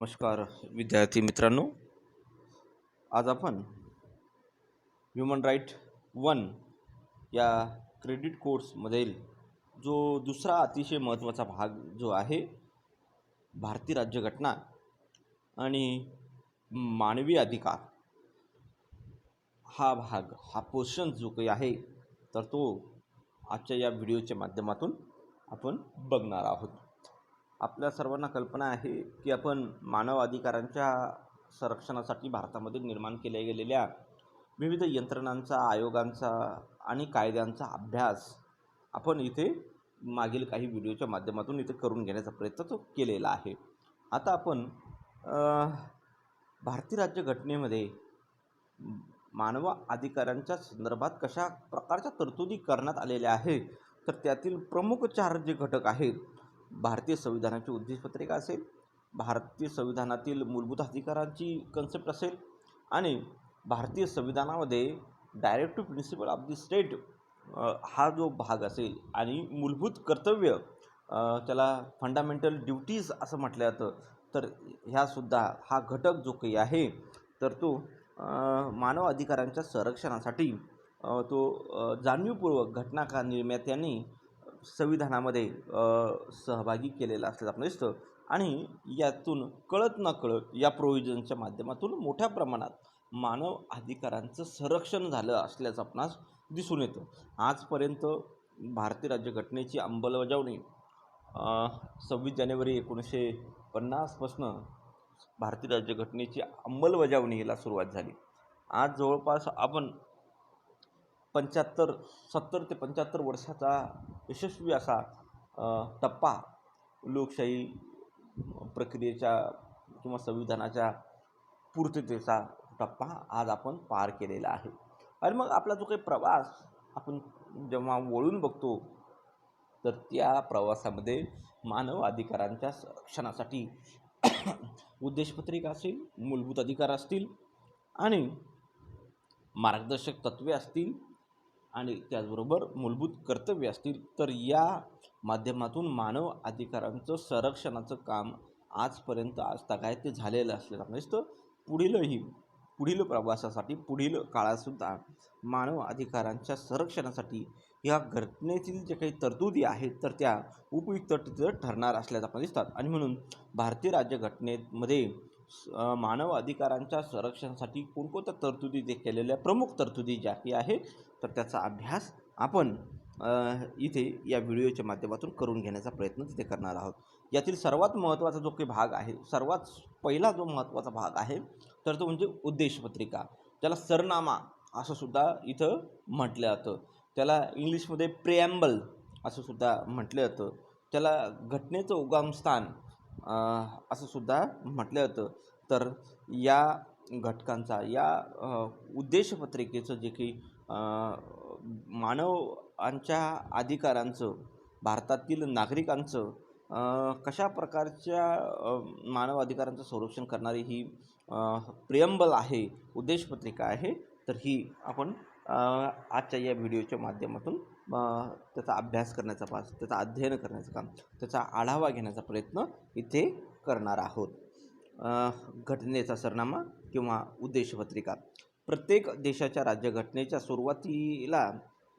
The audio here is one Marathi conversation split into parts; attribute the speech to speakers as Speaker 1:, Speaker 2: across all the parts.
Speaker 1: नमस्कार विद्यार्थी मित्रांनो. आज आपण ह्युमन राईट वन या क्रेडिट कोर्समधील जो दुसरा अतिशय महत्त्वाचा भाग जो आहे भारतीय राज्यघटना आणि मानवी अधिकार हा पोर्शन जो काही आहे तर तो आजच्या या व्हिडिओच्या माध्यमातून आपण बघणार आहोत. आपल्या सर्वांना कल्पना आहे की आपण मानव अधिकारांच्या संरक्षणासाठी भारतामध्ये निर्माण केल्या गेलेल्या विविध यंत्रणांचा, आयोगांचा आणि कायद्यांचा अभ्यास आपण इथे मागील काही व्हिडिओच्या माध्यमातून इथे करून घेण्याचा प्रयत्न तो केलेला आहे. आता आपण भारतीय राज्यघटनेमध्ये मानव अधिकारांच्या संदर्भात कशा प्रकारच्या तरतुदी करण्यात आलेल्या आहेत तर त्यातील प्रमुख 4 जे घटक आहेत. भारतीय संविधानाची उद्देशपत्रिका असेल, भारतीय संविधानातील मूलभूत अधिकारांची कन्सेप्ट असेल आणि भारतीय संविधानामध्ये directive principal of the state हा जो भाग असेल आणि मूलभूत कर्तव्य त्याला फंडामेंटल ड्युटीज असं म्हटलं जातं. तर ह्यासुद्धा हा घटक जो काही आहे तर तो मानव अधिकारांच्या संरक्षणासाठी तो जाणीवपूर्वक घटनाकार निर्मात्यांनी संविधानामध्ये सहभागी केलेला असल्याचं आपण दिसतं आणि यातून कळत नकळत या प्रोव्हिजनच्या माध्यमातून मोठ्या प्रमाणात मानव अधिकारांचं संरक्षण झालं असल्याचं आपणास दिसून येतं. आजपर्यंत भारतीय राज्यघटनेची अंमलबजावणी 26 जानेवारी 1950पासून भारतीय राज्यघटनेची अंमलबजावणीला सुरुवात झाली. आज जवळपास आपण 70 ते 75 वर्षाचा यशस्वी असा टप्पा लोकशाही प्रक्रियेच्या किंवा संविधानाच्या पूर्ततेचा टप्पा आज आपण पार केलेला आहे. आणि मग आपला जो काही प्रवास आपण जेव्हा वळून बघतो तर त्या प्रवासामध्ये मानव अधिकारांच्या संरक्षणासाठी उद्देशपत्रिका असेल, मूलभूत अधिकार असतील आणि मार्गदर्शक तत्त्वे असतील आणि त्याचबरोबर मूलभूत कर्तव्य असतील तर या माध्यमातून मानव अधिकारांचं संरक्षणाचं काम आजपर्यंत आजतागायत ते झालेलं असल्याचं आपण दिसतं. पुढील प्रवासासाठी पुढील काळातसुद्धा मानव अधिकारांच्या संरक्षणासाठी या घटनेतील जे काही तरतुदी आहेत तर त्या उपयुक्त ठरणार असल्याचं आपण दिसतात. आणि म्हणून भारतीय राज्यघटनेमध्ये मानव अधिकारांच्या संरक्षणासाठी कोणकोणत्या तरतुदी ते केलेल्या प्रमुख तरतुदी ज्या काही आहेत तर त्याचा अभ्यास आपण इथे या व्हिडिओच्या माध्यमातून करून घेण्याचा प्रयत्न तिथे करणार आहोत. यातील सर्वात महत्त्वाचा जो काही भाग आहे, सर्वात पहिला जो महत्त्वाचा भाग आहे तर तो म्हणजे उद्देशपत्रिका. त्याला सरनामा असं सुद्धा इथं म्हटलं जातं. त्याला इंग्लिशमध्ये प्रिॲम्बल असं सुद्धा म्हटलं जातं. त्याला घटनेचं उगमस्थान असं सुद्धा म्हटलं जातं. तर या घटकांचा या उद्देशपत्रिकेचं जे काही मानवांच्या अधिकारांचं, भारतातील नागरिकांचं कशा प्रकारच्या मानव अधिकारांचं संरक्षण करणारी ही प्रिॲम्बल आहे, उद्देशपत्रिका आहे. तर ही आपण आजच्या या व्हिडिओच्या माध्यमातून त्याचा अभ्यास करण्याचा त्याचा अध्ययन करण्याचं काम, त्याचा आढावा घेण्याचा प्रयत्न इथे करणार आहोत. घटनेचा सरनामा किंवा उद्देशपत्रिका. प्रत्येक देशाच्या राज्यघटनेच्या सुरुवातीला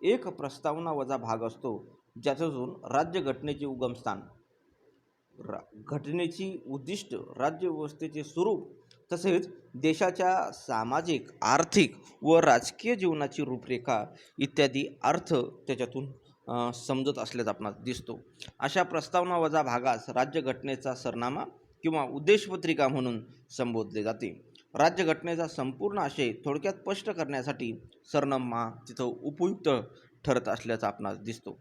Speaker 1: एक प्रस्तावना वजा भाग असतो ज्याच्यातून राज्यघटनेचे उगमस्थान, घटनेची उद्दिष्ट, राज्यव्यवस्थेचे स्वरूप तसेच देशाच्या सामाजिक, आर्थिक व राजकीय जीवनाची रूपरेखा इत्यादी अर्थ त्याच्यातून समजत असल्याचं आपणास दिसतो. अशा प्रस्तावना वजा भागास राज्यघटनेचा सरनामा किंवा उद्देशपत्रिका म्हणून संबोधले जाते. राज्यघटनेचा संपूर्ण आशय थोडक्यात स्पष्ट करण्यासाठी सरनामा तिथं उपयुक्त ठरत असल्याचं आपणास दिसतो.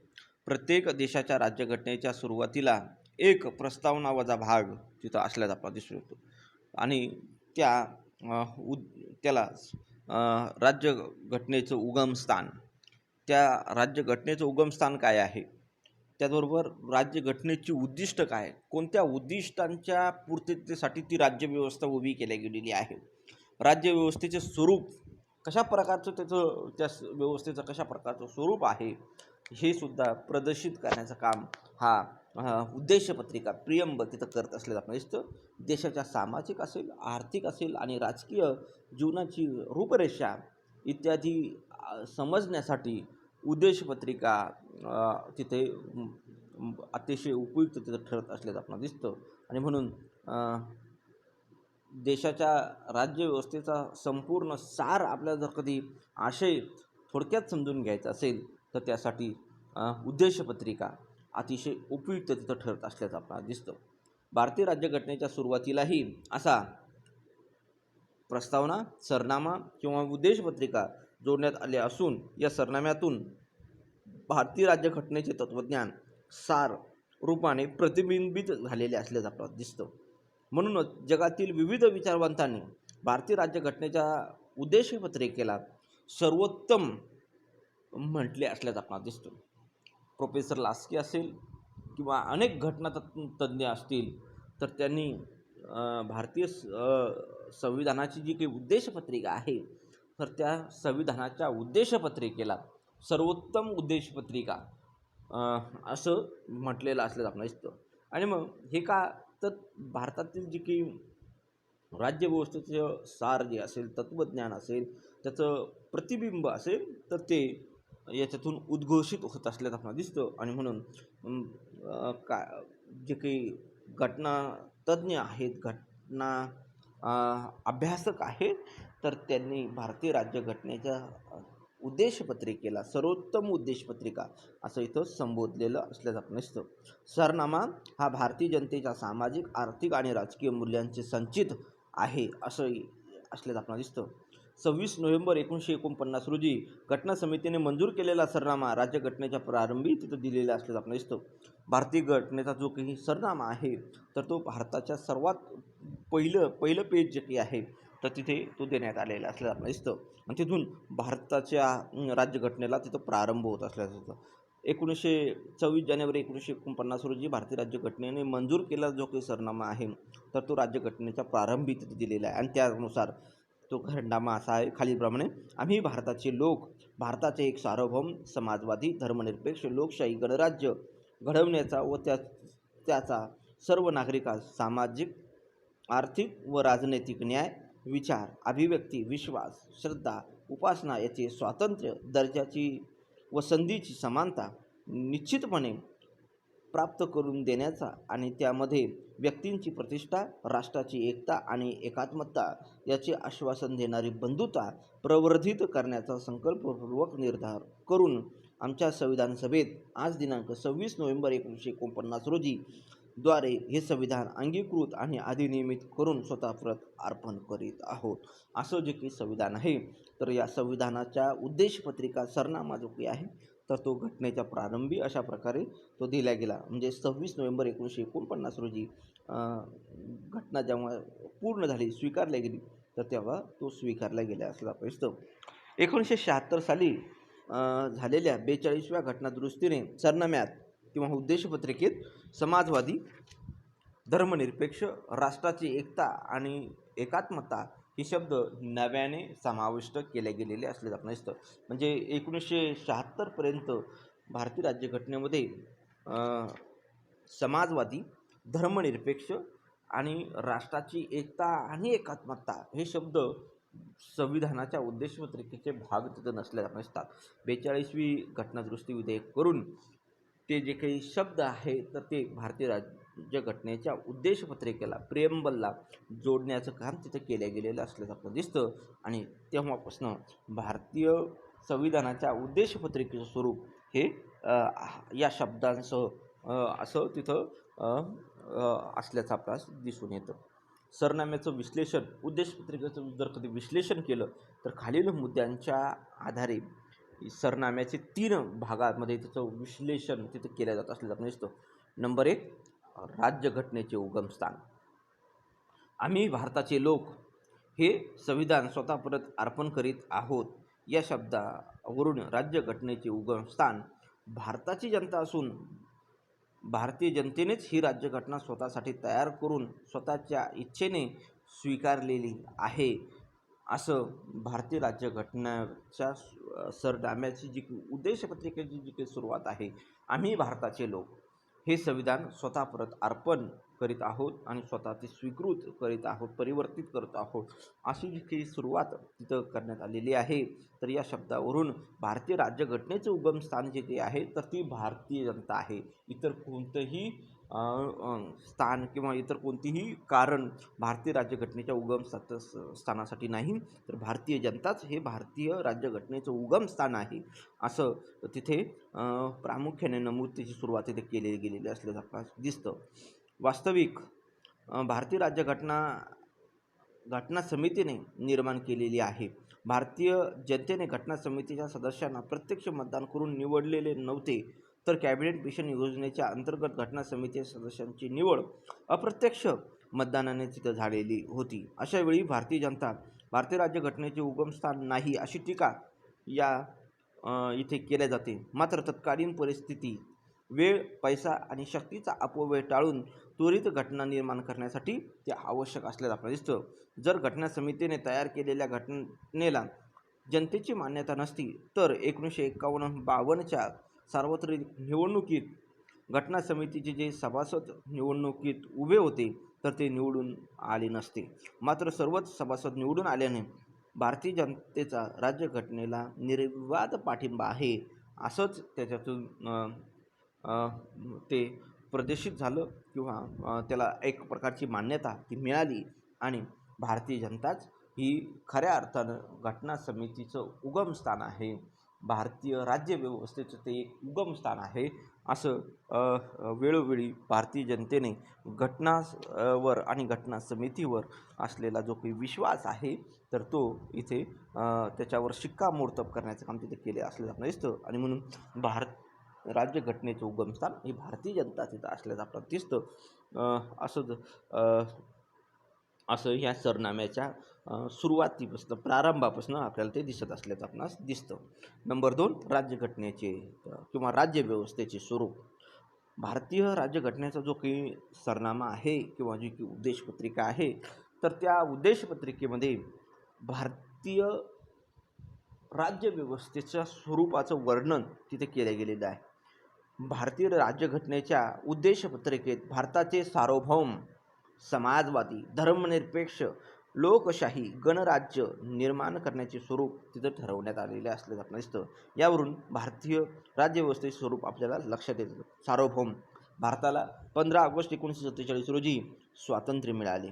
Speaker 1: प्रत्येक देशाच्या राज्यघटनेच्या सुरुवातीला एक प्रस्तावना वजा भाग तिथं असल्याचा आपल्याला दिसून येतो आणि त्याला राज्यघटनेचं उगमस्थान, त्या राज्यघटनेचं उगमस्थान काय आहे, त्याचबरोबर राज्यघटनेची उद्दिष्ट काय, कोणत्या उद्दिष्टांच्या पूर्ततेसाठी ती राज्यव्यवस्था उभी केली गेलेली आहे, राज्यव्यवस्थेचे स्वरूप कशा प्रकारचं, त्या व्यवस्थेचं कशा प्रकारचं स्वरूप आहे हे सुद्धा प्रदर्शित करण्याचं काम हा उद्देशपत्रिका प्रियंबल तिथं करत असलेलं आपण दिसतं. देशाच्या सामाजिक असेल, आर्थिक असेल आणि राजकीय जीवनाची रूपरेषा इत्यादी समजण्यासाठी उद्देशपत्रिका तिथे अतिशय उपयुक्त तिथं ठरत असल्याचं आपल्याला दिसतं. आणि म्हणून देशाच्या राज्यव्यवस्थेचा संपूर्ण सार आपल्याला जर कधी आशय थोडक्यात समजून घ्यायचा असेल तर त्यासाठी उद्देशपत्रिका अतिशय उपयुक्त तिथं ठरत असल्याचं आपल्याला दिसतं. भारतीय राज्यघटनेच्या सुरुवातीलाही असा प्रस्तावना, सरनामा किंवा उद्देशपत्रिका जोडण्यात आले असून या सरनाम्यातून भारतीय राज्यघटनेचे तत्त्वज्ञान सार रूपाने प्रतिबिंबित झालेले असल्याचं आपल्याला दिसतं. म्हणूनच जगातील विविध विचारवंतांनी भारतीय राज्यघटनेच्या उद्देशपत्रिकेला सर्वोत्तम म्हटले असल्याचं आपल्याला दिसतं. प्रोफेसर लास्की असेल किंवा अनेक घटना तज्ज्ञ असतील तर त्यांनी भारतीय संविधानाची जी काही उद्देशपत्रिका आहे तर त्या संविधानाच्या उद्देशपत्रिकेला सर्वोत्तम उद्देशपत्रिका असं म्हटलेलं असल्याचं आपल्याला दिसतं. आणि मग हे का तर भारतातील जी काही राज्यव्यवस्थेचं सार जे असेल, तत्त्वज्ञान असेल, त्याचं प्रतिबिंब असेल तर ते याच्यातून उद्घोषित होत असल्याचं आपल्याला दिसतं. आणि म्हणून का जे काही घटना तज्ज्ञ आहेत, घटना अभ्यासक आहेत तर त्यांनी भारतीय राज्यघटनेच्या उद्देशपत्रिकेला सर्वोत्तम उद्देशपत्रिका असं इथं संबोधलेलं असल्याचं आपण दिसतं. सरनामा हा भारतीय जनतेच्या सामाजिक, आर्थिक आणि राजकीय मूल्यांचे संचित आहे असं असल्याचं आपल्याला दिसतं. 26 नोव्हेंबर 1949 रोजी घटना समितीने मंजूर केलेला सरनामा राज्यघटनेच्या प्रारंभी तिथं दिलेला असल्याचं आपल्याला दिसतं. भारतीय घटनेचा जो काही सरनामा आहे तर तो भारताच्या सर्वात पहिलं पेज जे काही आहे तर तिथे तो देण्यात आलेला असल्याचं आपल्याला दिसतं. आणि तिथून भारताच्या राज्यघटनेला तिथं प्रारंभ होत असल्याचं दिसतं. 24 जानेवारी 1949 रोजी भारतीय राज्यघटनेने मंजूर केलेला जो काही सरनामा आहे तर तो राज्यघटनेच्या प्रारंभी तिथे दिलेला आहे. आणि त्यानुसार तो खंडामा असा आहे खालीलप्रमाणे: आम्ही भारताचे लोक भारताचे एक सार्वभौम, समाजवादी, धर्मनिरपेक्ष, लोकशाही गणराज्य घडवण्याचा व त्याचा सर्व नागरिकांस सामाजिक, आर्थिक व राजनैतिक न्याय, विचार, अभिव्यक्ती, विश्वास, श्रद्धा, उपासना याचे स्वातंत्र्य, दर्जाची व संधीची समानता निश्चितपणे प्राप्त करून देण्याचा आणि त्यामध्ये व्यक्तींची प्रतिष्ठा, राष्ट्राची एकता आणि एकात्मता याचे आश्वासन देणारी बंधुता प्रवर्धित करण्याचा संकल्पपूर्वक निर्धार करून आमच्या संविधान सभेत आज दिनांक 26 नोव्हेंबर 1949 रोजी द्वारे हे संविधान अंगीकृत आणि अधिनियमित करून स्वतः प्रत अर्पण करीत आहोत. असं जे काही संविधान आहे तर या संविधानाच्या उद्देशपत्रिका सरनामा जो काही आहे तर तो घटनेच्या प्रारंभी अशा प्रकारे तो दिला गेला. म्हणजे 26 नोव्हेंबर 1949 रोजी घटना जेव्हा पूर्ण झाली, स्वीकारली गेली तर तेव्हा तो स्वीकारला गेला असं आपण दिसतं. 1976 साली झालेल्या 42व्या घटनादुरुस्तीने सरनाम्यात किंवा उद्देशपत्रिकेत समाजवादी, धर्मनिरपेक्ष, राष्ट्राची एकता आणि एकात्मता हे शब्द नव्याने समाविष्ट केले गेलेले असले आपण दिसतं. म्हणजे 1976पर्यंत भारतीय राज्यघटनेमध्ये समाजवादी, धर्मनिरपेक्ष आणि राष्ट्राची एकता आणि एकात्मता हे शब्द संविधानाच्या उद्देशपत्रिकेचे भाग तिथं नसले आपण दिसतात. 42वी घटनादुरुस्ती विधेयक करून ते जे काही शब्द आहे तर ते भारतीय राज्यघटनेच्या उद्देशपत्रिकेला प्रियंबलला जोडण्याचं काम तिथं केलं गेलेलं असल्याचं आपल्याला दिसतं. आणि तेव्हापासून भारतीय संविधानाच्या उद्देशपत्रिकेचं स्वरूप हे या शब्दांसह असं तिथं असल्याचं आपल्याला दिसून येतं. सरनाम्याचं विश्लेषण, उद्देशपत्रिकेचं जर कधी विश्लेषण केलं तर खालील मुद्द्यांच्या आधारे सरनाम्याचे 3 भागामध्ये त्याचं विश्लेषण तिथं केलं जात असल्याचं आपण दिसतं. नंबर 1, राज्यघटनेचे उगमस्थान. आम्ही भारताचे लोक हे संविधान स्वतः परत अर्पण करीत आहोत या शब्दावरून राज्यघटनेचे उगमस्थान भारताची जनता असून भारतीय जनतेनेच ही राज्यघटना स्वतःसाठी तयार करून स्वतःच्या इच्छेने स्वीकारलेली आहे असं भारतीय राज्यघटनेच्या सरनाम्याची जी उद्देशपत्रिकेची जी काही सुरुवात आहे, आम्ही भारताचे लोक हे संविधान स्वतः परत अर्पण करीत आहोत आणि स्वतः ते स्वीकृत करीत आहोत, परिवर्तित करत आहोत, अशी जी काही सुरुवात तिथं करण्यात आलेली आहे. तर या शब्दावरून भारतीय राज्यघटनेचं उगमस्थान जे काही आहे तर ती भारतीय जनता आहे. इतर कोणतंही स्थान किंवा इतर कोणतीही कारण भारतीय राज्यघटनेच्या स्थानासाठी नाही, तर भारतीय जनताच हे भारतीय राज्यघटनेचं उगमस्थान आहे असं तिथे प्रामुख्याने नमूद त्याची सुरुवात तिथे केली गेलेली असल्याचं आपल्याला दिसतं. वास्तविक भारतीय घटना समितीने निर्माण केलेली आहे. भारतीय जनतेने घटना समितीच्या सदस्यांना प्रत्यक्ष मतदान करून निवडलेले नव्हते, तर कॅबिनेट मिशन योजनेच्या अंतर्गत घटना समिती सदस्यांची निवड अप्रत्यक्ष मतदानाने तिथं झालेली होती. अशा वेळी भारतीय जनता भारतीय राज्यघटनेचे उगमस्थान नाही अशी टीका इथे केल्या जाते. मात्र तत्कालीन परिस्थिती, वेळ, पैसा आणि शक्तीचा अपव्यय टाळून त्वरित घटना निर्माण करण्यासाठी ते आवश्यक असल्याचं आपल्याला दिसतं. जर घटना समितीने तयार केलेल्या घटनेला जनतेची मान्यता नसती, तर 1951-52च्या सार्वत्रिक निवडणुकीत घटना समितीचे जे सभासद निवडणुकीत उभे होते तर ते निवडून आले नसते. मात्र सर्वच सभासद निवडून आल्याने भारतीय जनतेचा राज्यघटनेला निर्विवाद पाठिंबा आहे असंच त्याच्यातून ते प्रदर्शित झालं किंवा त्याला एक प्रकारची मान्यता ती मिळाली आणि भारतीय जनताच ही खऱ्या अर्थानं घटना समितीचं उगमस्थान आहे, भारतीय राज्यव्यवस्थेचं ते एक उगमस्थान आहे असं वेळोवेळी भारतीय जनतेने घटनावर आणि घटना समितीवर असलेला जो काही विश्वास आहे तर तो इथे त्याच्यावर शिक्कामोर्तब करण्याचं काम तिथे केले असल्याचं आपल्याला दिसतं. आणि म्हणून राज्यघटनेचं उगमस्थान हे भारतीय जनता तिथं असल्याचं आपल्याला दिसतं. असं ह्या सरनाम्याच्या सुरुवातीपासून प्रारंभापासून आपल्याला ते दिसत असल्याचं आपणास दिसतं. नंबर 2, राज्यघटनेचे किंवा राज्यव्यवस्थेचे स्वरूप. भारतीय राज्यघटनेचा जो काही सरनामा आहे किंवा जी की उद्देशपत्रिका आहे तर त्या उद्देशपत्रिकेमध्ये भारतीय राज्यव्यवस्थेच्या स्वरूपाचं वर्णन तिथे केलं गेलेलं आहे. भारतीय राज्यघटनेच्या उद्देशपत्रिकेत भारताचे सार्वभौम, समाजवादी, धर्मनिरपेक्ष, लोकशाही गणराज्य निर्माण करण्याचे स्वरूप तिथं ठरवण्यात आलेले असल्याचं आपल्याला दिसतं. यावरून भारतीय राज्यव्यवस्थेचे स्वरूप आपल्याला लक्षात येतं. सार्वभौम, भारताला 15 ऑगस्ट 1947 रोजी स्वातंत्र्य मिळाले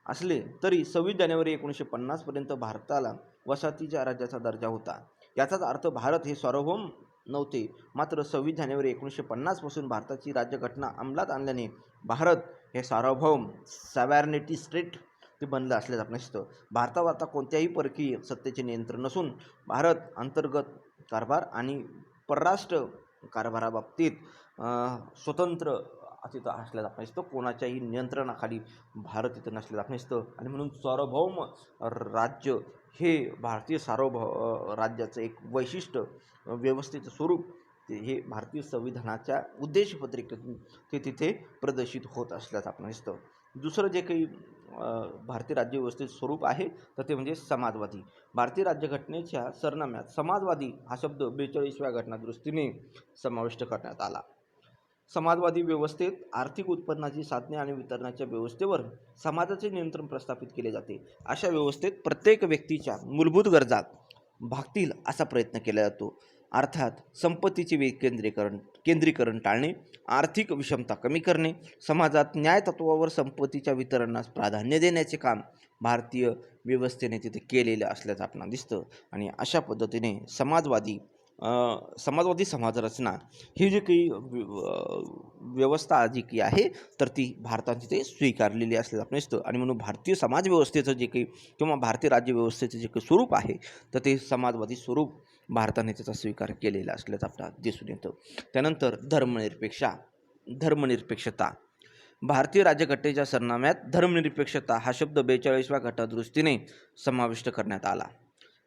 Speaker 1: असले तरी 26 जानेवारी 1950 पर्यंत भारताला वसाहतीच्या राज्याचा दर्जा होता. याचाच अर्थ भारत हे सार्वभौम नव्हते. मात्र 26 जानेवारी 1950 पासून भारताची राज्यघटना अंमलात आणल्याने भारत हे सार्वभौम सॉव्हर्निटी स्टेट ते बनलं असल्याचं आपल्याला दिसतं. भारतावर आता कोणत्याही परकीय सत्तेचे नियंत्रण नसून भारत अंतर्गत कारभार आणि परराष्ट्र कारभाराबाबतीत स्वतंत्र तिथं असल्याचं आपल्याला दिसतं. कोणाच्याही नियंत्रणाखाली भारत इथं नसल्याचं आपल्याला दिसतं. आणि म्हणून सार्वभौम राज्य हे भारतीय राज्याचं एक वैशिष्ट्य, व्यवस्थेचं स्वरूप हे भारतीय संविधानाच्या उद्देशपत्रिकेतून ते तिथे प्रदर्शित होत असल्याचं आपल्याला दिसतं. दुसरं जे काही भारतीय राज्यव्यवस्थेचं स्वरूप आहे तर ते म्हणजे समाजवादी. भारतीय राज्यघटनेच्या सरनाम्यात समाजवादी हा शब्द 42व्या घटनादुरुस्तीने समाविष्ट करण्यात आला. समाजवादी व्यवस्थेत आर्थिक उत्पन्नाची साधने आणि वितरणाच्या व्यवस्थेवर समाजाचे नियंत्रण प्रस्थापित केले जाते. अशा व्यवस्थेत प्रत्येक व्यक्तीच्या मूलभूत गरजा भागतील असा प्रयत्न केला जातो. अर्थात संपत्तीचे केंद्रीकरण टाळणे, आर्थिक विषमता कमी करणे, समाजात न्यायतत्वावर संपत्तीच्या वितरणास प्राधान्य देण्याचे काम भारतीय व्यवस्थेने तिथे केलेलं असल्याचं आपल्याला दिसतं. आणि अशा पद्धतीने समाजवादी समाजरचना ही जी काही व्यवस्था जी काही आहे तर ती भारताने तिथे स्वीकारलेली असल्याचं आपल्याला दिसतं. आणि म्हणून भारतीय समाजव्यवस्थेचं जे काही किंवा भारतीय राज्यव्यवस्थेचं जे काही स्वरूप आहे तर ते समाजवादी स्वरूप भारताने त्याचा स्वीकार केलेला असल्याचं आपल्याला दिसून येतं. त्यानंतर धर्मनिरपेक्षता. भारतीय राज्यघटनेच्या सरनाम्यात धर्मनिरपेक्षता हा शब्द 42व्या घटनादुरुस्तीने समाविष्ट करण्यात आला.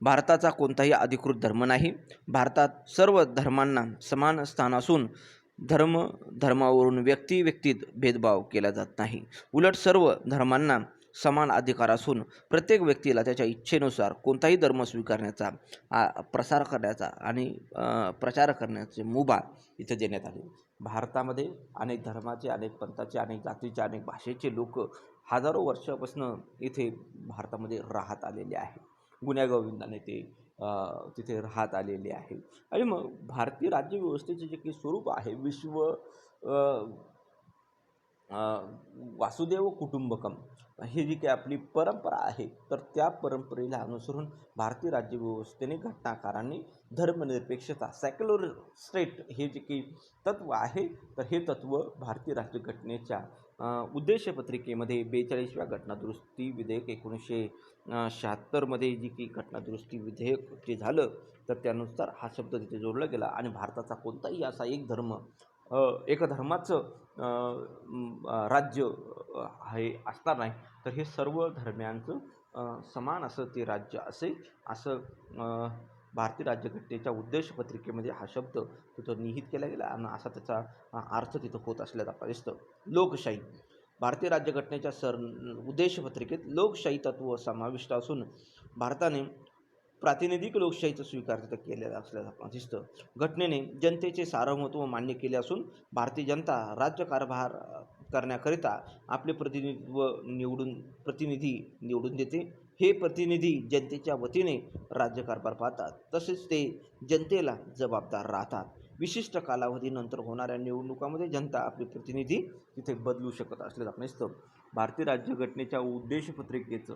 Speaker 1: भारताचा कोणताही अधिकृत धर्म नाही. भारतात सर्व धर्मांना समान स्थान असून धर्मावरून व्यक्तीत भेदभाव केला जात नाही. उलट सर्व धर्मांना समान अधिकार असून प्रत्येक व्यक्तीला त्याच्या इच्छेनुसार कोणताही धर्म स्वीकारण्याचा, प्रसार करण्याचा आणि प्रचार करण्याचे मुभा इथे देण्यात आले. भारतामध्ये अनेक धर्माचे, अनेक पंथाचे, अनेक जातीचे, अनेक भाषेचे लोक हजारो वर्षापासून इथे भारतामध्ये राहत आलेले आहे. गुण्यागोविंदाने ते तिथे राहत आलेले आहे. आणि मग भारतीय राज्यव्यवस्थेचे जे काही स्वरूप आहे, अ, वासुदेव कुटुंबकम ही जी काही आपली परंपरा आहे, तर त्या परंपरेला अनुसरून भारतीय राज्यव्यवस्थेने घटनाकारांनी धर्मनिरपेक्षता, सेक्युलर स्टेट हे जे काही तत्त्व आहे, तर हे तत्त्व भारतीय राज्यघटनेच्या उद्देशपत्रिकेमध्ये 42व्या घटनादुरुस्ती विधेयक 1976मध्ये जी काही घटनादुरुस्ती विधेयक जे झालं, तर त्यानुसार हा शब्द तिथे जोडला गेला. आणि भारताचा कोणताही असा एक धर्म, एका धर्माचं राज्य हे असणार नाही, तर हे सर्व धर्मियांचं समान असं ते राज्य असेल, असं भारतीय राज्यघटनेच्या उद्देशपत्रिकेमध्ये हा शब्द तिथं निहित केला गेला आणि असा त्याचा अर्थ तिथं होत असल्याचं आपल्याला दिसतं. लोकशाही भारतीय राज्यघटनेच्या उद्देशपत्रिकेत लोकशाही तत्व समाविष्ट असून भारताने प्रातिनिधिक लोकशाहीचा स्वीकार तिथं केलेला असल्याचं आपल्याला दिसतं. घटनेने जनतेचे सार्वभौमत्व मान्य केले असून भारतीय जनता राज्यकारभार करण्याकरिता आपले प्रतिनिधी निवडून देते. हे प्रतिनिधी जनतेच्या वतीने राज्यकारभार पाहतात, तसेच ते जनतेला जबाबदार राहतात. विशिष्ट कालावधीनंतर होणाऱ्या निवडणुकामध्ये जनता आपले प्रतिनिधी तिथे बदलू शकत असल्याचं आपण दिसतं. भारतीय राज्यघटनेच्या उद्देशपत्रिकेचं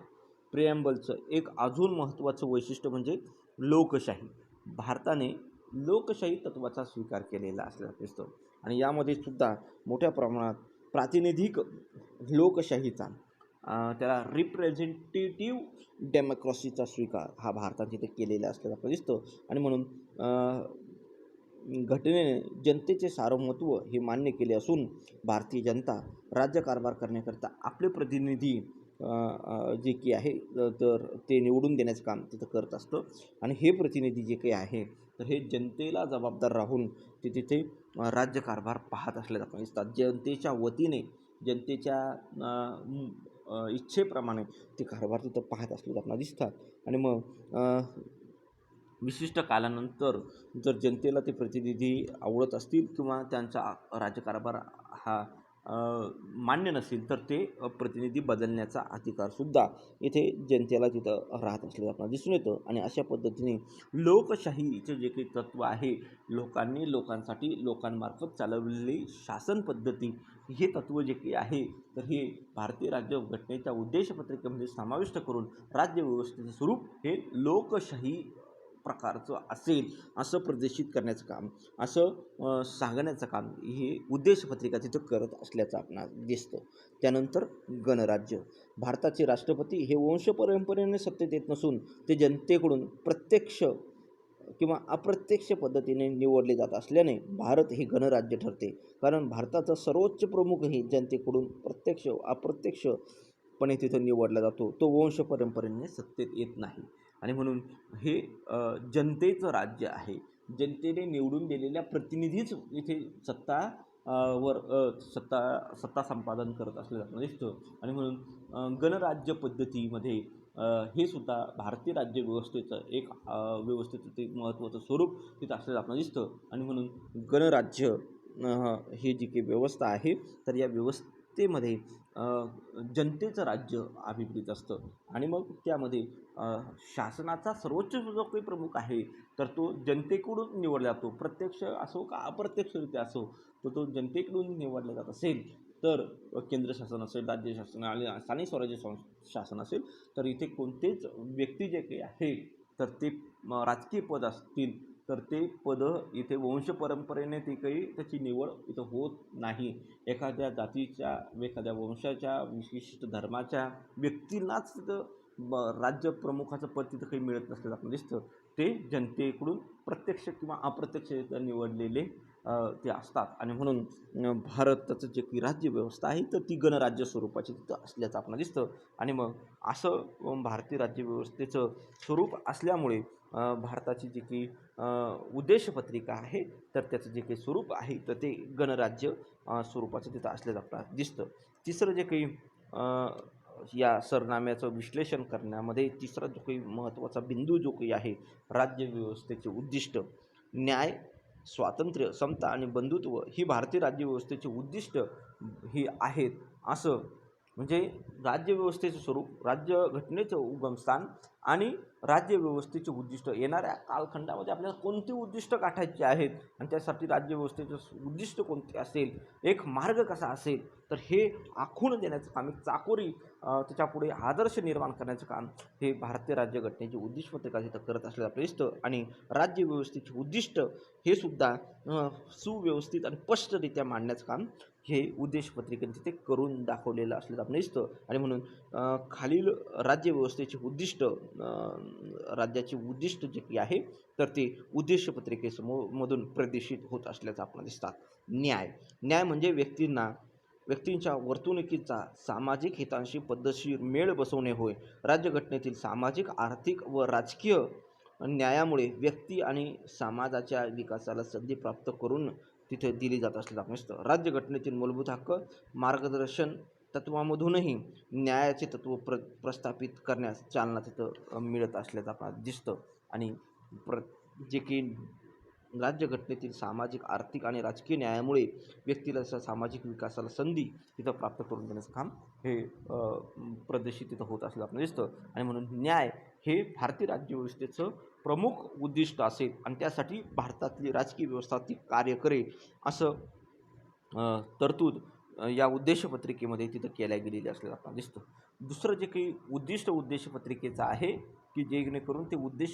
Speaker 1: प्रिॲम्बलचं एक अजून महत्त्वाचं वैशिष्ट्य म्हणजे लोकशाही. भारताने लोकशाही तत्त्वाचा स्वीकार केलेला असल्याचं दिसतं. आणि यामध्ये सुद्धा मोठ्या प्रमाणात प्रातिनिधिक लोकशाहीचा, त्याला रिप्रेझेंटेटिव्ह डेमोक्रॉसीचा स्वीकार हा भारतात तिथे केलेला असल्याचं आपल्याला दिसतं. आणि म्हणून घटनेने जनतेचे सार्वभौमत्व हे मान्य केले असून भारतीय जनता राज्यकारभार करण्याकरिता आपले प्रतिनिधी जे की आहे तर ते निवडून देण्याचं काम तिथं करत असतं. आणि हे प्रतिनिधी जे काही आहे, तर हे जनतेला जबाबदार राहून ते तिथे राज्यकारभार पाहत असल्याचं आपण दिसतात. जनतेच्या वतीने, जनतेच्या इच्छेप्रमाणे ते कारभार तिथं पाहत असल्याचं आपल्याला दिसतात. आणि मग विशिष्ट कालानंतर जर जनतेला ते प्रतिनिधी आवडत असतील किंवा त्यांचा राज्यकारभार हा मान्य नसेल, तर ते प्रतिनिधी बदलण्याचा अधिकारसुद्धा इथे जनतेला तिथं राहत असल्याचं आपल्याला दिसून येतं. आणि अशा पद्धतीने लोकशाहीचे जे काही तत्त्व आहे, लोकांनी लोकांसाठी लोकांमार्फत चालवलेली शासन पद्धती, हे तत्त्व जे काही आहे, तर हे भारतीय राज्यघटनेच्या उद्देशपत्रिकेमध्ये समाविष्ट करून राज्यव्यवस्थेचं स्वरूप हे लोकशाही प्रकारचं असेल असं प्रदर्शित करण्याचं काम, असं सांगण्याचं काम हे उद्देशपत्रिका तिथं करत असल्याचं आपणास दिसतं. त्यानंतर गणराज्य. भारताचे राष्ट्रपती हे वंशपरंपरेने सत्तेत येत नसून ते जनतेकडून प्रत्यक्ष किंवा अप्रत्यक्ष पद्धतीने निवडले जात असल्याने भारत हे गणराज्य ठरते. कारण भारताचा सर्वोच्च प्रमुख हे जनतेकडून प्रत्यक्ष अप्रत्यक्षपणे तिथं निवडला जातो, तो वंशपरंपरेने सत्तेत येत नाही. आणि म्हणून हे जनतेचं राज्य आहे. जनतेने निवडून दिलेल्या प्रतिनिधीच इथे सत्ता संपादन करत असल्याचं आपल्याला दिसतं. आणि म्हणून गणराज्य पद्धतीमध्ये हे सुद्धा भारतीय राज्यव्यवस्थेचं एक व्यवस्थेचं ते महत्त्वाचं स्वरूप तिथं असल्याचं आपल्याला दिसतं. आणि म्हणून गणराज्य ही जी काही व्यवस्था आहे, तर या व्यवस्थेमध्ये जनतेचं राज्य अभिप्रेत असतं. आणि मग त्यामध्ये शासनाचा सर्वोच्च जो काही प्रमुख आहे, तर तो जनतेकडून निवडला जातो. प्रत्यक्ष असो का अप्रत्यक्षरित्या असो, तर तो जनतेकडून निवडला जात असेल, तर केंद्र शासन असेल, राज्य शासन आणि स्थानिक स्वराज्य शासन असेल, तर इथे कोणतेच व्यक्ती जे काही आहे, तर ते राजकीय पद असतील, तर ते पदं इथे वंशपरंपरेने ते काही त्याची निवड इथं होत नाही. एखाद्या जातीच्या, एखाद्या वंशाच्या, विशिष्ट धर्माच्या व्यक्तींनाच तिथं राज्यप्रमुखाचं पद तिथं काही मिळत नसल्याचं आपल्याला दिसतं. ते जनतेकडून प्रत्यक्ष किंवा अप्रत्यक्षरित्या निवडलेले ते असतात. आणि म्हणून भारताचं जे की राज्यव्यवस्था आहे, तर ती गणराज्य स्वरूपाची तिथं असल्याचं आपल्याला दिसतं. आणि मग असं भारतीय राज्यव्यवस्थेचं स्वरूप असल्यामुळे भारताची जी की उद्देशपत्रिका आहे, तर त्याचं जे काही स्वरूप आहे, तर ते गणराज्य स्वरूपाचं तिथं असल्याचं आपल्याला दिसतं. तिसरं जे काही या सरनाम्याचं विश्लेषण करण्यामध्ये तिसरा जो काही महत्त्वाचा बिंदू जो काही आहे, राज्यव्यवस्थेचे उद्दिष्ट, न्याय, स्वातंत्र्य, समता आणि बंधुत्व ही भारतीय राज्यव्यवस्थेची उद्दिष्ट ही आहेत. असं म्हणजे राज्यव्यवस्थेचं स्वरूप, राज्यघटनेचं उगमस्थान आणि राज्यव्यवस्थेचे उद्दिष्ट येणाऱ्या कालखंडामध्ये आपल्याला कोणती उद्दिष्ट गाठायची आहेत आणि त्यासाठी राज्यव्यवस्थेचं उद्दिष्ट कोणते असेल, एक मार्ग कसा असेल, तर हे आखून देण्याचं काम, एक चाकोरी त्याच्यापुढे आदर्श निर्माण करण्याचं काम हे भारतीय राज्यघटनेची उद्दिष्ट पत्रिका तिथं करत असलेलं आपलं दिसतं. आणि राज्यव्यवस्थेचे उद्दिष्ट हे सुद्धा सुव्यवस्थित आणि स्पष्टरित्या मांडण्याचं काम हे उद्देश पत्रिकेने तिथे करून दाखवलेलं असलेलं आपण दिसतं. आणि म्हणून खालील राज्यव्यवस्थेचे उद्दिष्ट, राज्याचे उद्दिष्ट जे काही आहे तर ते उद्देश पत्रिकेसमोर प्रदर्शित होत असल्याचं आपल्याला दिसतात. न्याय म्हणजे व्यक्तींच्या वर्तणुकीचा सामाजिक हितांशी पद्धतशीर मेळ बसवणे होय. राज्यघटनेतील सामाजिक, आर्थिक व राजकीय न्यायामुळे व्यक्ती आणि समाजाच्या विकासाला संधी प्राप्त करून तिथे दिली जात असल्याचं आपण दिसतं. राज्यघटनेतील मूलभूत हक्क मार्गदर्शन तत्वामधूनही न्यायाचे तत्व प्रस्थापित करण्यास चालना तिथं मिळत असल्याचं आपल्याला दिसतं. आणि जे की राज्यघटनेतील सामाजिक, आर्थिक आणि राजकीय न्यायामुळे व्यक्तीला सामाजिक विकासाला संधी तिथं प्राप्त करून देण्याचं काम हे प्रदर्शित तिथं होत असलं आपल्याला दिसतं. आणि म्हणून न्याय हे भारतीय राज्यव्यवस्थेचं प्रमुख उद्दिष्ट असेल आणि त्यासाठी भारतातली राजकीय व्यवस्था ती कार्य करेल असं तरतूद या उद्देशपत्रिकेमध्ये तिथं केल्या गेलेली असलेलं आपल्याला दिसतं. दुसरं जे काही उद्देशपत्रिकेचं आहे की जेणेकरून ते उद्देश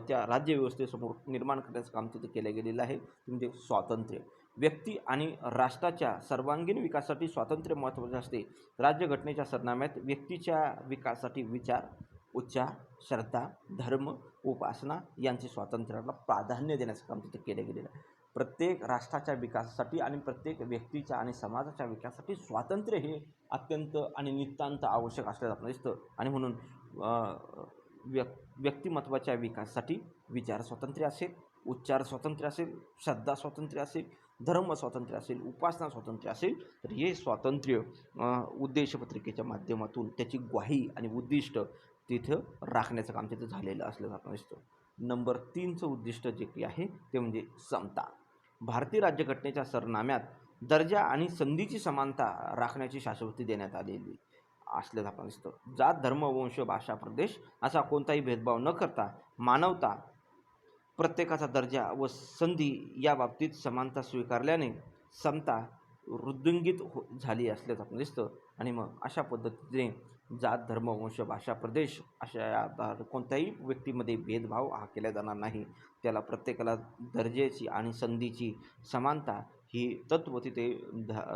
Speaker 1: त्या राज्यव्यवस्थेसमोर निर्माण करण्याचं काम तिथं केलं गेलेलं आहे, म्हणजे स्वातंत्र्य. व्यक्ती आणि राष्ट्राच्या सर्वांगीण विकासासाठी स्वातंत्र्य महत्त्वाचे असते. राज्यघटनेच्या सरनाम्यात व्यक्तीच्या विकासासाठी विचार, उच्चार, श्रद्धा, धर्म, उपासना यांचे स्वातंत्र्याला प्राधान्य देण्याचं काम तिथे केलं गेलेलं आहे. प्रत्येक राष्ट्राच्या विकासासाठी आणि प्रत्येक व्यक्तीच्या आणि समाजाच्या विकासासाठी स्वातंत्र्य हे अत्यंत आणि नितांत आवश्यक असल्याचं आपल्याला दिसतं. आणि म्हणून व्यक्तिमत्वाच्या विकासासाठी विचार स्वातंत्र्य असेल, उच्चार स्वातंत्र्य असेल, श्रद्धा स्वातंत्र्य असेल, धर्म स्वातंत्र्य असेल, उपासना स्वातंत्र्य असेल, तर हे स्वातंत्र्य उद्देशपत्रिकेच्या माध्यमातून त्याची ग्वाही आणि उद्दिष्ट तिथं राखण्याचं काम तिथं झालेलं असल्याचं आपल्याला दिसतं. नंबर 3चं उद्दिष्ट जे काही आहे ते म्हणजे समता. भारतीय राज्यघटनेच्या सरनाम्यात दर्जा आणि संधीची समानता राखण्याची शाश्वती देण्यात आलेली असल्याचं आपण दिसतं. जात, धर्म, वंश, भाषा, प्रदेश असा कोणताही भेदभाव न करता मानवता, प्रत्येकाचा दर्जा व संधी या बाबतीत समानता स्वीकारल्याने समता वृद्धिंगित झाली असल्याचं आपण दिसतं. आणि मग अशा पद्धतीने जात, धर्म, वंश, भाषा, प्रदेश अशा कोणत्याही व्यक्तीमध्ये भेदभाव हा केला जाणार नाही. त्याला प्रत्येकाला दर्जाची आणि संधीची समानता ही तत्त्व तिथे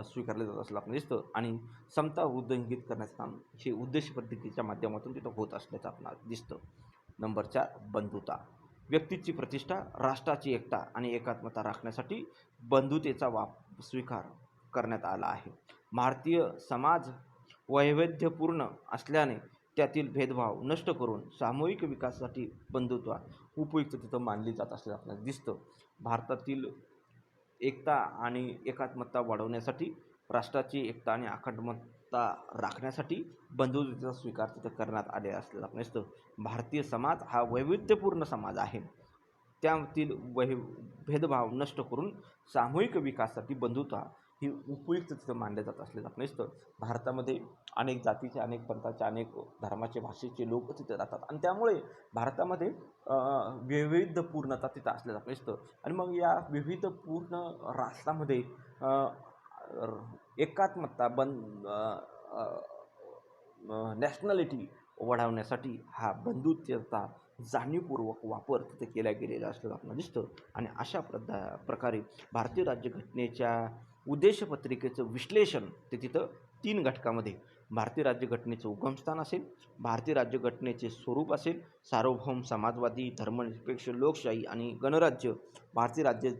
Speaker 1: स्वीकारले जात असलं आपण दिसतं. आणि समता वृद्धिंगित करण्याचं काम हे उद्देश पद्धतीच्या माध्यमातून तिथं होत असल्याचं आपल्याला दिसतं. नंबर 4 बंधुता. व्यक्तीची प्रतिष्ठा, राष्ट्राची एकता आणि एकात्मता राखण्यासाठी बंधुतेचा स्वीकार करण्यात आला आहे. भारतीय समाज वैविध्यपूर्ण असल्याने त्यातील भेदभाव नष्ट करून सामूहिक विकासासाठी बंधुत्व उपयुक्त तिथं मानली जात असल्याचं आपल्याला दिसतं. भारतातील एकता आणि एकात्मता वाढवण्यासाठी, राष्ट्राची एकता आणि अखंडता राखण्यासाठी बंधुतेचा स्वीकार तिथं करण्यात आले असल्याचं आपण दिसतं. भारतीय समाज हा वैविध्यपूर्ण समाज आहे. त्यातील भेदभाव नष्ट करून सामूहिक विकासासाठी बंधुता ही उपयुक्त तिथं मानले जात असल्याचं आपण दिसतं. भारतामध्ये अनेक जातीचे, अनेक पंथाचे, अनेक धर्माचे, भाषेचे लोक तिथे राहतात आणि त्यामुळे भारतामध्ये विविधपूर्णता तिथं असल्याचं आपण दिसतं. आणि मग या विविधपूर्ण राष्ट्रामध्ये एकात्मता नॅशनॅलिटी वाढवण्यासाठी हा बंधुतेचा जाणीवपूर्वक वापर तिथे केला गेलेला असल्याचं आपल्याला दिसतं. आणि अशा प्रकारे भारतीय राज्यघटनेच्या उद्देशपत्रिकेचं विश्लेषण ते तिथं 3 घटकामध्ये, भारतीय राज्यघटनेचं उगमस्थान असेल, भारतीय राज्यघटनेचे स्वरूप असेल, सार्वभौम समाजवादी धर्मनिरपेक्ष लोकशाही आणि गणराज्य, भारतीय राज्य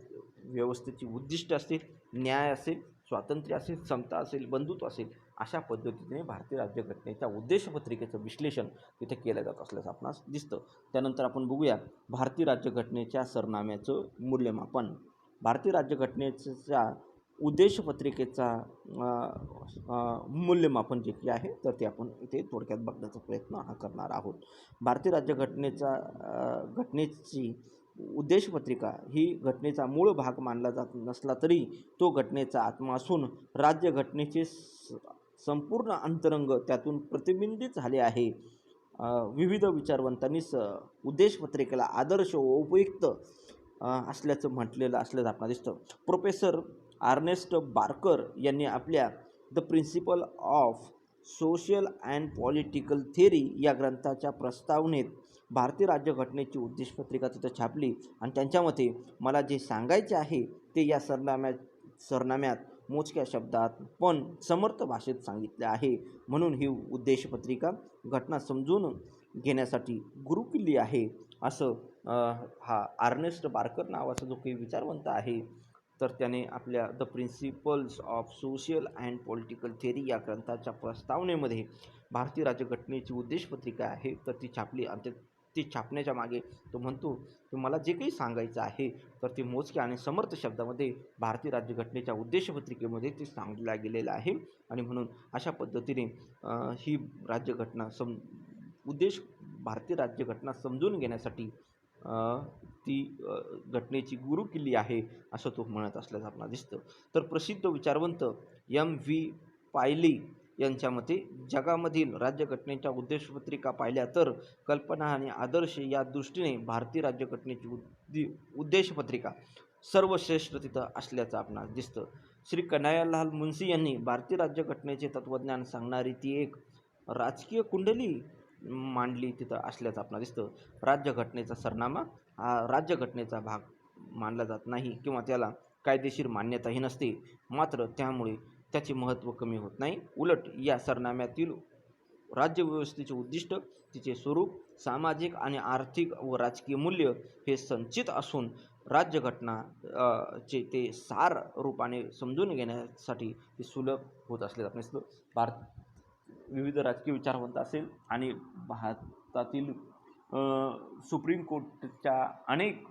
Speaker 1: व्यवस्थेची उद्दिष्ट असतील, न्याय असेल, स्वातंत्र्य असेल, समता असेल, बंधुत्व असेल, अशा पद्धतीने भारतीय राज्यघटनेच्या उद्देशपत्रिकेचं विश्लेषण तिथे केलं जात असल्याचं आपणास दिसतं. त्यानंतर आपण बघूया भारतीय राज्यघटनेच्या सरनाम्याचं मूल्यमापन. भारतीय राज्यघटनेच्या उद्देशपत्रिकेचा मूल्यमापन जे की आहे तर ते आपण इथे थोडक्यात बघण्याचा प्रयत्न करणार आहोत. भारतीय राज्यघटनेची उद्देशपत्रिका ही घटनेचा मूळ भाग मानला जात नसला तरी तो घटनेचा आत्मा असून राज्यघटनेचे संपूर्ण अंतरंग त्यातून प्रतिबिंबित झाले आहे. विविध विचारवंतांनी उद्देशपत्रिकेला आदर्श व उपयुक्त असल्याचं म्हटलेलं असल्याचं आपल्याला दिसतं. प्रोफेसर अर्नेस्ट बार्कर यांनी आपल्या the principle of social and political theory या ग्रंथाच्या प्रस्तावनेत भारतीय राज्यघटनेची उद्देशपत्रिका तिथं छापली आणि त्यांच्या मते मला जे सांगायचे आहे ते या सरनाम्यात मोजक्या शब्दात पण समर्थ भाषेत सांगितले आहे. म्हणून ही उद्देशपत्रिका घटना समजून घेण्यासाठी गुरुकिल्ली आहे असं हा अर्नेस्ट बार्कर नावाचा जो काही विचारवंत आहे तर त्याने आपल्या the principles of social and political theory या ग्रंथाच्या प्रस्तावनेमध्ये भारतीय राज्यघटनेची उद्देशपत्रिका आहे तर ती छापली आणि ती छापण्याच्या मागे तो म्हणतो की मला जे काही सांगायचं आहे तर ते मोजक्या आणि समर्थ शब्दामध्ये भारतीय राज्यघटनेच्या उद्देशपत्रिकेमध्ये ते सांगितलं गेलेलं आहे. आणि म्हणून अशा पद्धतीने ही राज्यघटना भारतीय राज्यघटना समजून घेण्यासाठी ती घटनेची गुरुकिल्ली आहे असं तो म्हणत असल्याचं आपल्याला दिसतं. तर प्रसिद्ध विचारवंत M.V. पायली यांच्या मते जगामधील राज्यघटनेच्या उद्देशपत्रिका पाहिल्या तर कल्पना आणि आदर्श या दृष्टीने भारतीय राज्यघटनेची उद्देशपत्रिका सर्वश्रेष्ठ तिथं असल्याचं आपणास दिसतं. श्री कन्हैयालाल मुंशी यांनी भारतीय राज्यघटनेचे तत्त्वज्ञान सांगणारी ती एक राजकीय कुंडली मांडली तिथं असल्याचं आपणाला दिसतं. राज्यघटनेचा सरनामा हा राज्यघटनेचा भाग मानला जात नाही किंवा त्याला कायदेशीर मान्यताही नसते. मात्र त्यामुळे त्याचे महत्त्व कमी होत नाही. उलट या सरनाम्यातील राज्यव्यवस्थेचे उद्दिष्ट, तिचे स्वरूप, सामाजिक आणि आर्थिक व राजकीय मूल्य हे संचित असून राज्यघटना चे ते सार रूपाने समजून घेण्यासाठी ते सुलभ होत असल्याचं आपण दिसतं. विविध राजकीय विचारवंत असेल आणि भारतातील सुप्रीम कोर्टच्या अनेक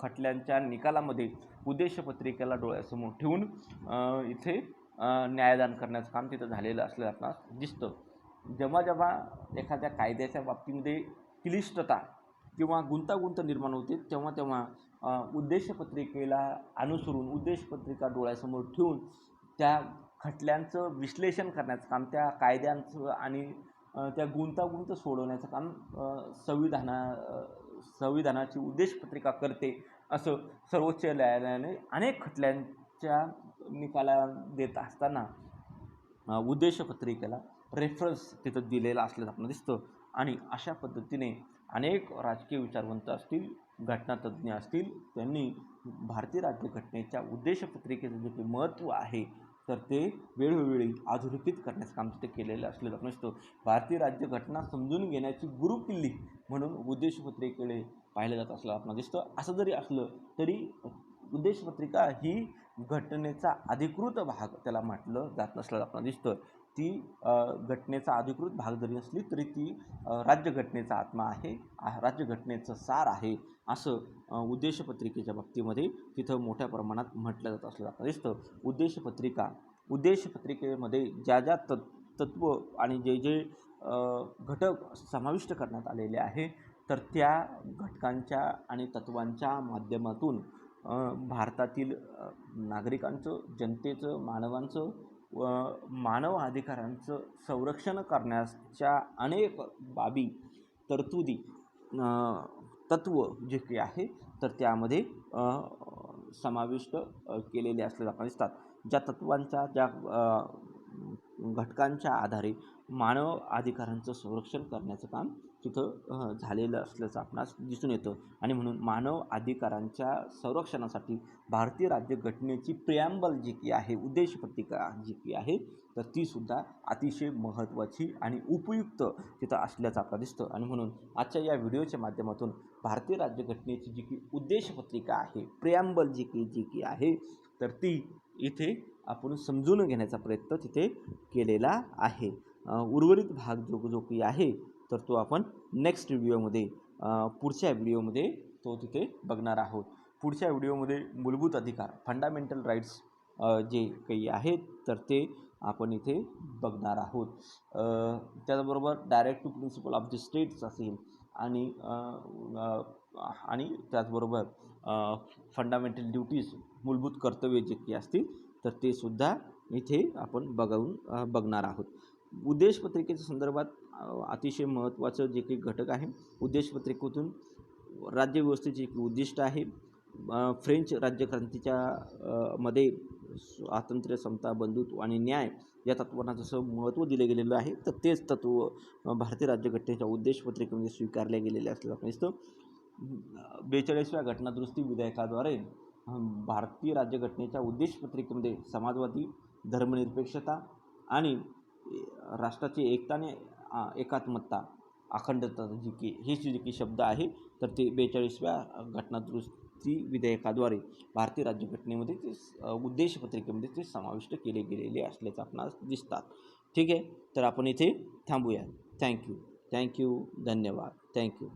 Speaker 1: खटल्यांच्या निकालामध्ये उद्देशपत्रिकेला डोळ्यासमोर ठेवून इथे न्यायदान करण्याचं काम तिथं झालेलं असलं आपणास दिसतं. जेव्हा एखाद्या कायद्याच्या बाबतीमध्ये क्लिष्टता किंवा गुंतागुंत निर्माण होते तेव्हा उद्देशपत्रिकेला अनुसरून उद्देशपत्रिका डोळ्यासमोर ठेवून त्या खटल्यांचं विश्लेषण करण्याचं काम, त्या कायद्यांचं आणि त्या गुंतागुंत सोडवण्याचं काम संविधानाची उद्देशपत्रिका करते असं सर्वोच्च न्यायालयाने अनेक खटल्यांच्या निकाला देत असताना उद्देशपत्रिकेला रेफरन्स तिथं दिलेला असल्याचं आपल्याला दिसतं. आणि अशा पद्धतीने अनेक राजकीय विचारवंत असतील, घटनातज्ज्ञ असतील, त्यांनी भारतीय राज्यघटनेच्या उद्देशपत्रिकेचं जे काही महत्त्व आहे तर ते वेळोवेळी अधोरेखित करण्याचं काम तिथे केलेलं असलेलं आपण दिसतो. भारतीय राज्यघटना समजून घेण्याची गुरुकिल्ली म्हणून उद्देशपत्रिकेकडे पाहिलं जात असलं आपल्याला दिसतं. असं जरी असलं तरी उद्देशपत्रिका ही घटनेचा अधिकृत भाग त्याला म्हटलं जात नसल्याचं आपल्याला दिसतं. ती घटनेचा अधिकृत भाग जरी नसली तरी ती राज्यघटनेचा आत्मा आहे, राज्यघटनेचं सार आहे असं उद्देशपत्रिकेच्या बाबतीमध्ये तिथं मोठ्या प्रमाणात म्हटलं जात असल्याचं आपल्याला दिसतं. उद्देशपत्रिकेमध्ये ज्या तत्त्व आणि जे घटक समाविष्ट करण्यात आलेले आहे तर त्या घटकांच्या आणि तत्त्वांच्या माध्यमातून भारतातील नागरिकांचं, जनतेचं, मानवांचं मानव अधिकारांचं संरक्षण करण्याच्या अनेक बाबी, तरतुदी, तत्त्व जे काही आहे तर त्यामध्ये समाविष्ट केलेले असल्याचं आपल्याला दिसतात. ज्या तत्त्वांच्या, ज्या घटकांच्या आधारे मानव अधिकारांचं संरक्षण करण्याचं काम तिथं झालेलं असल्याचं आपणास दिसून येतं. आणि म्हणून मानव अधिकारांच्या संरक्षणासाठी भारतीय राज्यघटनेची प्रिॲम्बल जी की आहे, उद्देशपत्रिका जी की आहे तर तीसुद्धा अतिशय महत्त्वाची आणि उपयुक्त तिथं असल्याचं आपल्याला दिसतं. आणि म्हणून आजच्या या व्हिडिओच्या माध्यमातून भारतीय राज्यघटनेची जी की उद्देशपत्रिका आहे, प्रिॲम्बल जी की आहे तर ती इथे आपण समजून घेण्याचा प्रयत्न तिथे केलेला आहे. उर्वरित भाग जो काही आहे तर तो आपण नेक्स्ट व्हिडिओमध्ये, पुढच्या व्हिडिओमध्ये तो तिथे बघणार आहोत. पुढच्या व्हिडिओमध्ये मूलभूत अधिकार, फंडामेंटल राईट्स जे काही आहेत तर ते आपण इथे बघणार आहोत. त्याचबरोबर direct to principle of the states असेल आणि त्याचबरोबर फंडामेंटल ड्युटीज, मूलभूत कर्तव्ये जे काही असतील तर ते सुद्धा इथे आपण बघणार आहोत. उद्देशपत्रिकेच्या संदर्भात अतिशय महत्त्वाचं जे काही घटक आहे, उद्देशपत्रिकेतून राज्यव्यवस्थेचे एक उद्दिष्ट आहे. फ्रेंच राज्यक्रांतीच्या मध्ये स्वातंत्र्य, समता, बंधुत्व आणि न्याय या तत्त्वांना जसं महत्त्व दिलं गेलेलं आहे, तर तेच तत्त्व भारतीय राज्यघटनेच्या उद्देशपत्रिकेमध्ये स्वीकारले गेलेले असल्याचं आपण दिसतं. 42व्या घटनादुरुस्ती विधेयकाद्वारे भारतीय राज्यघटनेच्या उद्देशपत्रिकेमध्ये समाजवादी, धर्मनिरपेक्षता आणि राष्ट्राची एकता आणि एकात्मता, अखंडता हे जे काही शब्द आहे तर ते 42व्या घटनादुरुस्ती विधेयकाद्वारे भारतीय राज्यघटनेमध्ये ते उद्देशपत्रिकेमध्ये ते समाविष्ट केले गेलेले असल्याचं आपणास दिसतात. ठीक आहे, तर आपण इथे थांबूया. थँक्यू, धन्यवाद, थँक्यू.